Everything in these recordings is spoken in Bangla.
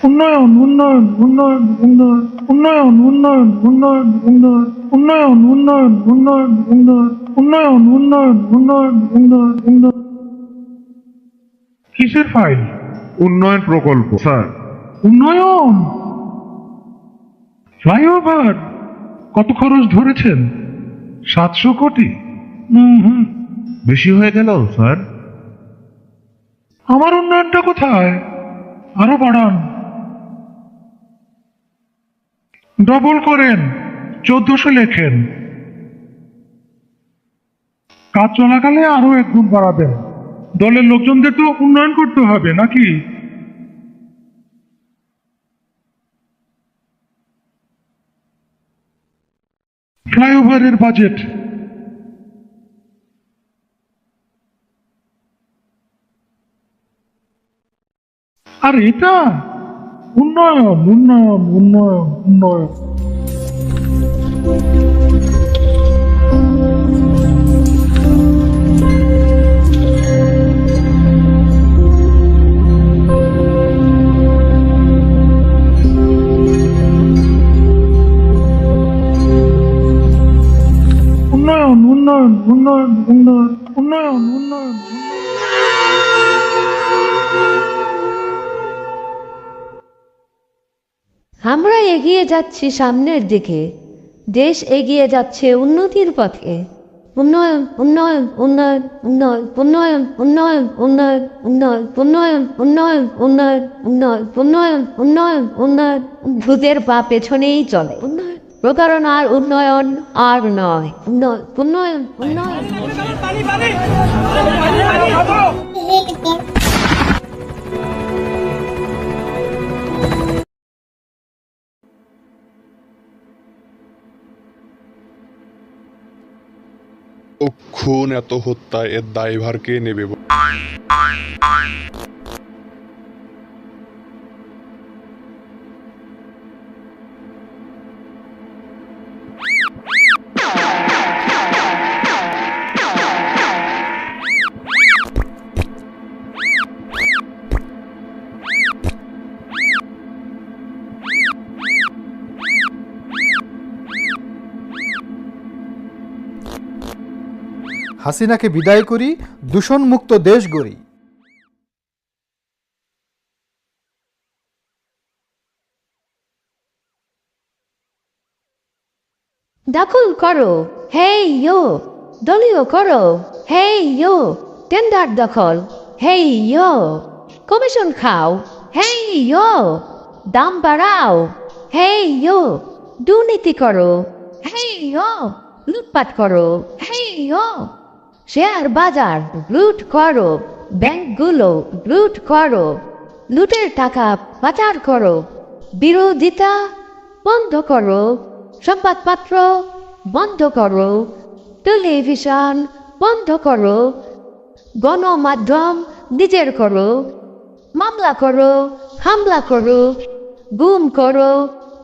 উন্নয়ন উন্নয়ন উন্নয়ন উন্নয়ন উন্নয়ন উন্নয়ন উন্নয়ন উন্নয়ন উন্নয়ন উন্নয়ন উন্নয়ন উন্নয়ন উন্নয়ন উন্নয়ন উন্নয়ন। কিসের ফাইল? উন্নয়ন প্রকল্প স্যার। উন্নয়ন ফ্লাইওভার কত খরচ ধরেছেন? 700 কোটি? হুম। বেশি হয়ে গেল স্যার। আমার উন্নয়নটা কোথায়? আরো বাড়ান, ডবল করেন, 1400 লেখেন। কাজ চলাকালে আরো 1 গুণ বাড়াবেন। দলের লোকজনদের তো উন্নয়ন করতে হবে নাকি? ফ্লাইওভারের বাজেট আর এটা উন্নয়ন উন্নয়ন উন্নয়ন উন্নয়ন। উন্নয়ন উন্নয়ন উন্নয়ন উন্নয়ন উন্নয়ন উন্নয়ন। আমরা এগিয়ে যাচ্ছি সামনের দিকে, দেশ এগিয়ে যাচ্ছে উন্নতির পথে। উন্নয়ন উন্নয়ন উন্নয়ন উন্নয়ন উন্নয়ন উন্নয়ন উন্নয়ন উন্নয়ন উন্নয়ন উন্নয়ন উন্নয়ন উন্নয়ন উন্নয়ন উন্নয়ন উন্নয়ন। ভূতের পা পেছনেই চলে। উন্নয়ন প্রতারণার উন্নয়ন আর নয়। উন্নয়ন উন্নয়ন উন্নয়ন। খুন এত হত্যা এর দায়ভার কে নেবে? হাসিনাকে বিদায় করি, দূষণমুক্ত দেশ গড়ি। দখল করো, হেই ইয়ো। দলীয় করো, হেই ইয়ো। টেন্ডার দখল, হেই ইয়ো। কমিশন খাও, হেই ইয়ো। দাম বাড়াও, হেই ইয়ো। দুর্নীতি করো, হেই ইয়ো। লুটপাট করো, হেই ইয়ো। শেয়ার বাজার লুট করো, ব্যাংকগুলো লুট করো। লুটের টাকা পাচার করো। বিরোধিতা বন্ধ করো। সংবাদপত্র বন্ধ করো। টেলিভিশন বন্ধ করো। গণমাধ্যম নিজের করো। মামলা করো, হামলা করো, গুম করো,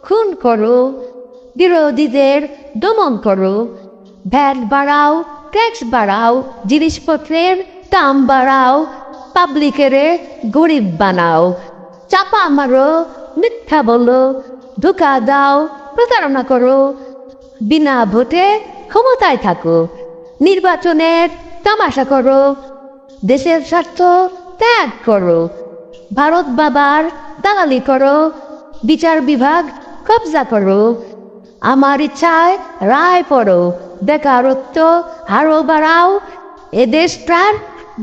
খুন করো। বিরোধীদের দমন করো। ভ্যাট বাড়াও, ট্যাক্স বাড়াও, জিনিসপত্রের দাম বাড়াও। পাবলিকের গরিব বানাও। চাপা মারো, মিথ্যা বলো, ধোঁকা দাও, প্রতারণা করো। বিনা ভোটে ক্ষমতায় থাকো। নির্বাচনের তামাশা করো। দেশের স্বার্থ ত্যাগ করো। ভারত বাবার দালালি করো। বিচার বিভাগ কবজা করো। আমার ইচ্ছায় রায় পড়ো। বেকারত্ব আরো বাড়াও। এদেশটার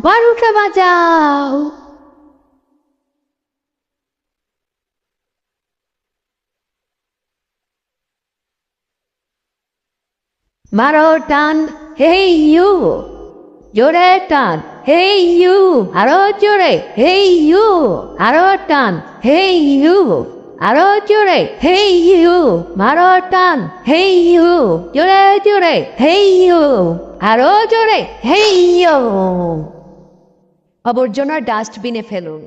12টা বাজাও। মারো টান, হেই ইউ। জোরে টান, হেই ইউ। আরো জোরে, হেই ইউ। আরো টান, হেই ইউ। আরো জোরে, হেই ইউ। মারো টান, হেই ইউ। জোরে জোরে, হেই ইউ। আরো জোরে, হেই ইউ। আবর্জনা ডাস্টবিনে ফেলুন।